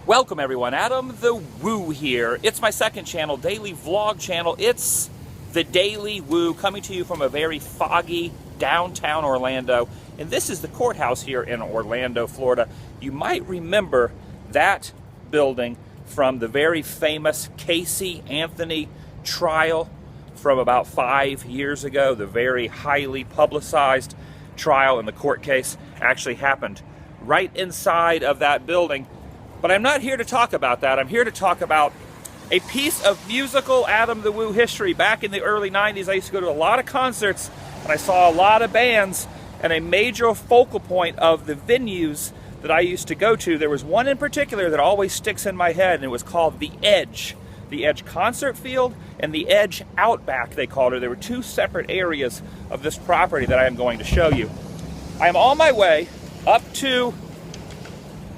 Welcome everyone, AdamTheWoo here. It's my second channel, daily vlog channel. It's Thedailywoo, coming to you from a very foggy downtown Orlando. And this is the courthouse here in Orlando, Florida. You might remember that building from the very famous Casey Anthony trial from about 5 years ago. The very highly publicized trial and the court case actually happened right inside of that building. But I'm not here to talk about that. I'm here to talk about a piece of musical AdamTheWoo history. Back in the early 90s, I used to go to a lot of concerts, and I saw a lot of bands, and a major focal point of the venues that I used to go to, there was one in particular that always sticks in my head, and it was called The Edge. The Edge Concert Field and the Edge Outback, they called it. There were two separate areas of this property that I am going to show you. I am on my way up to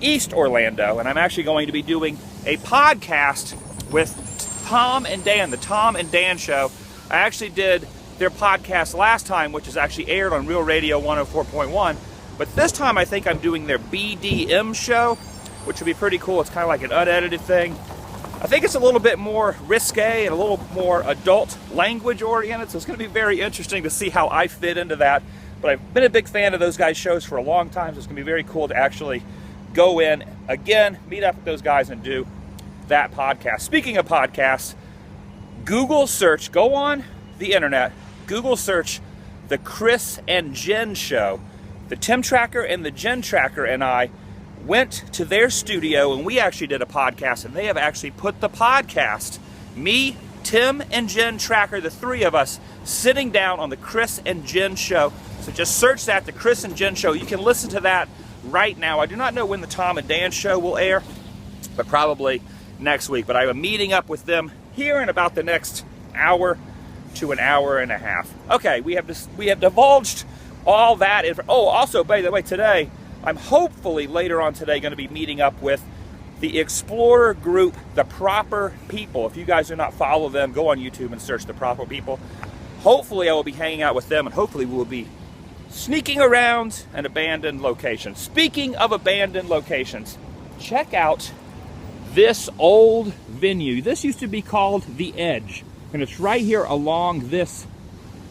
East Orlando, and I'm actually going to be doing a podcast with Tom and Dan, the Tom and Dan Show. I actually did their podcast last time, which is actually aired on Real Radio 104.1, but this time I think I'm doing their BDM show, which would be pretty cool. It's kind of like an unedited thing. I think it's a little bit more risque and a little more adult language oriented, so it's going to be very interesting to see how I fit into that. But I've been a big fan of those guys' shows for a long time, so it's going to be very cool to actually go in, again, meet up with those guys and do that podcast. Speaking of podcasts, Google search, go on the internet, Google search the Chris and Jen Show. The Tim Tracker and the Jen Tracker and I went to their studio, and we actually did a podcast, and they have actually put the podcast, me, Tim, and Jen Tracker, the three of us, sitting down on the Chris and Jen Show. So just search that, the Chris and Jen Show. You can listen to that right now. I do not know when the Tom and Dan Show will air, but probably next week. But I am meeting up with them here in about the next hour to an hour and a half. Okay, we have divulged all that. Oh, also, by the way, today, I'm hopefully later on today going to be meeting up with the explorer group, The Proper People. If you guys do not follow them, go on YouTube and search The Proper People. Hopefully I will be hanging out with them, and hopefully we will be sneaking around an abandoned location. Speaking of abandoned locations, check out this old venue. This used to be called The Edge, and it's right here along this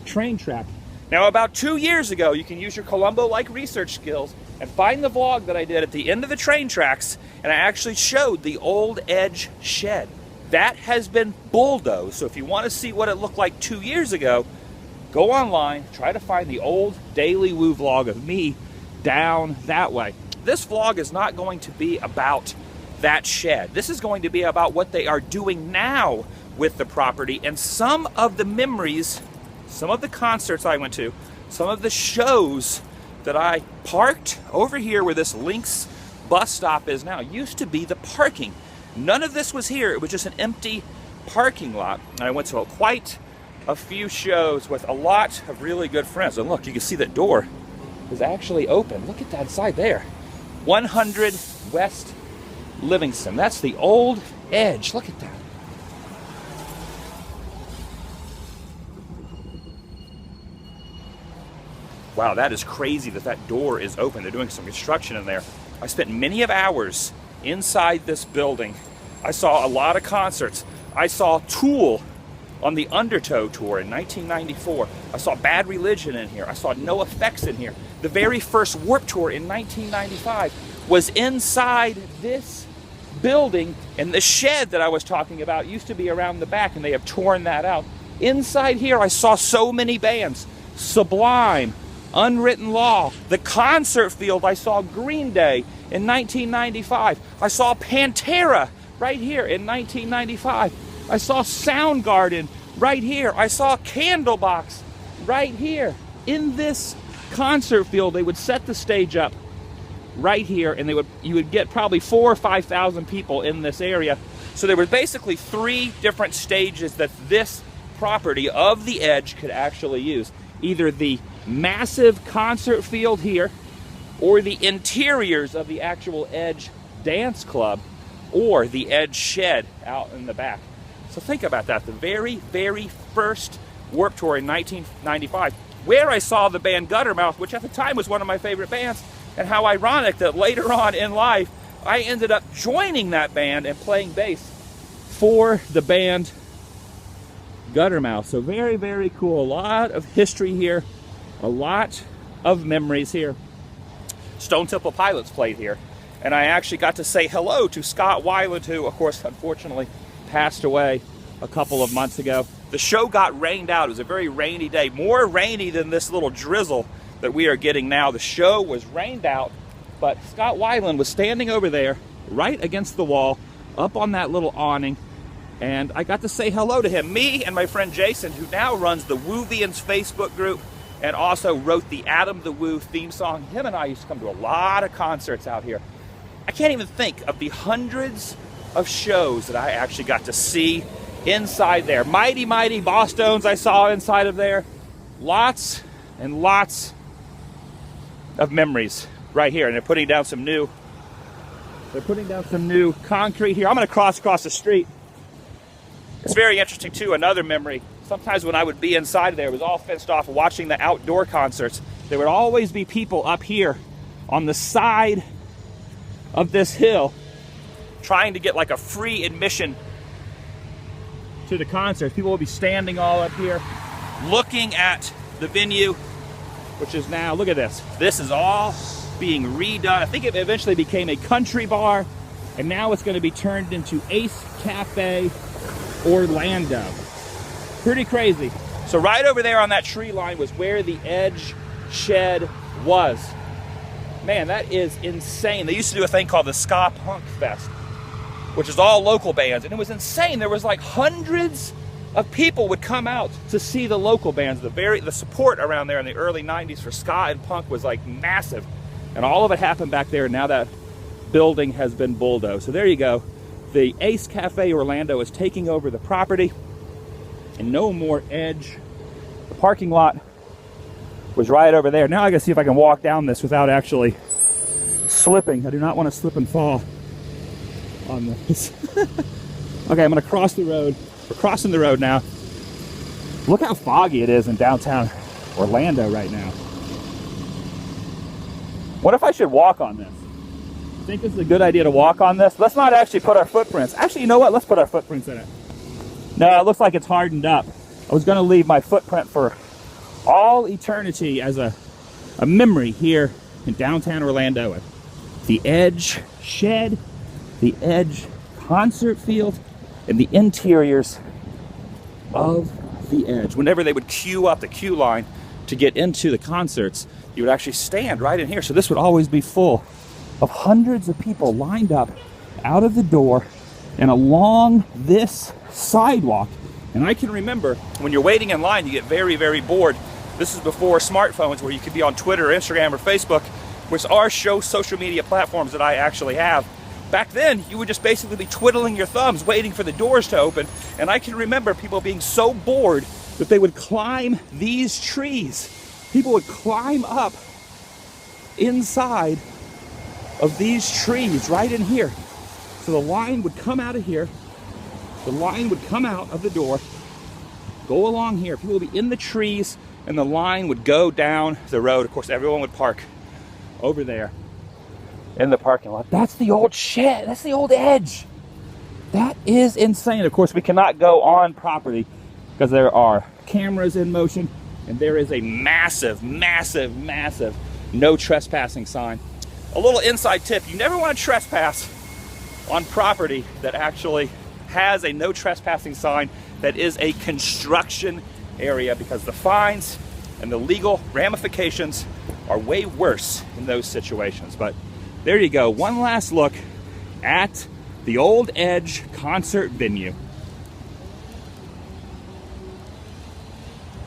train track. Now, about 2 years ago, you can use your Columbo-like research skills and find the vlog that I did at the end of the train tracks, and I actually showed the old Edge shed. That has been bulldozed, so if you want to see what it looked like 2 years ago, go online, try to find the old Thedailywoo vlog of me down that way. This vlog is not going to be about that shed. This is going to be about what they are doing now with the property and some of the memories, some of the concerts I went to, some of the shows that I parked over here where this Lynx bus stop is now. It used to be the parking. None of this was here. It was just an empty parking lot. And I went to quite a few shows with a lot of really good friends. And look, you can see that door is actually open. Look at that side there. 100 West Livingston. That's the old Edge. Look at that. Wow, that is crazy that that door is open. They're doing some construction in there. I spent many of hours inside this building. I saw a lot of concerts. I saw Tool on the Undertow tour in 1994. I saw Bad Religion in here. I saw No Effects in here. The very first Warped Tour in 1995 was inside this building, and the shed that I was talking about used to be around the back, and they have torn that out. Inside here, I saw so many bands. Sublime, Unwritten Law, the concert field. I saw Green Day in 1995. I saw Pantera right here in 1995. I saw Soundgarden right here. I saw Candlebox right here. In this concert field, they would set the stage up right here, and you would get probably 4,000 or 5,000 people in this area. So there were basically 3 different stages that this property of the Edge could actually use. Either the massive concert field here, or the interiors of the actual Edge Dance Club, or the Edge Shed out in the back. So think about that. The very, very first Warped Tour in 1995, where I saw the band Guttermouth, which at the time was one of my favorite bands, and how ironic that later on in life I ended up joining that band and playing bass for the band Guttermouth. So very, very cool. A lot of history here, a lot of memories here. Stone Temple Pilots played here, and I actually got to say hello to Scott Weiland, who, of course, unfortunately passed away a couple of months ago. The show got rained out. It was a very rainy day, more rainy than this little drizzle that we are getting now. The show was rained out, but Scott Weiland was standing over there right against the wall, up on that little awning, and I got to say hello to him. Me and my friend Jason, who now runs the Woovians Facebook group and also wrote the Adam the Woo theme song. Him and I used to come to a lot of concerts out here. I can't even think of the hundreds of shows that I actually got to see inside there. Mighty, mighty Bosstones I saw inside of there. Lots and lots of memories right here. And they're putting down some new concrete here. I'm going to cross across the street. It's very interesting too. Another memory. Sometimes when I would be inside there, it was all fenced off, watching the outdoor concerts. There would always be people up here on the side of this hill trying to get like a free admission to the concerts. People would be standing all up here looking at the venue, which is now, look at this. This is all being redone. I think it eventually became a country bar, and now it's going to be turned into Ace Cafe Orlando. Pretty crazy. So right over there on that tree line was where the Edge shed was. Man, that is insane. They used to do a thing called the Ska Punk Fest, which is all local bands, and it was insane. There was like hundreds of people would come out to see the local bands. The support around there in the early 90s for ska and punk was like massive, and all of it happened back there. Now that building has been bulldozed. So there you go. The Ace Cafe Orlando is taking over the property, and no more Edge. The parking lot was right over there. Now I gotta see if I can walk down this without actually slipping. I do not want to slip and fall on this. Okay, I'm gonna cross the road. We're crossing the road now. Look how foggy it is in downtown Orlando right now. What if I should walk on this? Think this is a good idea to walk on this? Let's not actually put our footprints. Actually, you know what? Let's put our footprints in it. No, it looks like it's hardened up. I was gonna leave my footprint for all eternity as a memory here in downtown Orlando at the Edge shed, the Edge concert field, and the interiors of the Edge. Whenever they would queue up the queue line to get into the concerts, you would actually stand right in here. So this would always be full of hundreds of people lined up out of the door and along this sidewalk. And I can remember when you're waiting in line, you get very, very bored. This is before smartphones where you could be on Twitter, Instagram, or Facebook, which are social media platforms that I actually have. Back then, you would just basically be twiddling your thumbs, waiting for the doors to open. And I can remember people being so bored that they would climb these trees. People would climb up inside of these trees right in here. So the line would come out of here. The line would come out of the door, go along here. People would be in the trees, and the line would go down the road. Of course, everyone would park over there in the parking lot. That's the old shed. That's the old Edge. That is insane. Of course, we cannot go on property because there are cameras in motion, and there is a massive, massive, massive no trespassing sign. A little inside tip: you never want to trespass on property that actually has a no trespassing sign that is a construction area, because the fines and the legal ramifications are way worse in those situations. But there you go, one last look at the old Edge concert venue.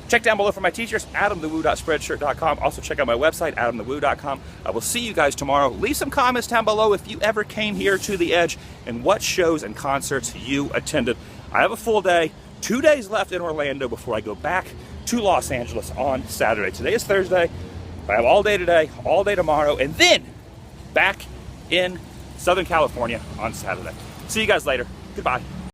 Check down below for my t-shirts, AdamTheWoo.spreadshirt.com. Also check out my website, AdamTheWoo.com. I will see you guys tomorrow. Leave some comments down below if you ever came here to the Edge and what shows and concerts you attended. I have a full day, 2 days left in Orlando before I go back to Los Angeles on Saturday. Today is Thursday. I have all day today, all day tomorrow, and then back in Southern California on Saturday. See you guys later. Goodbye.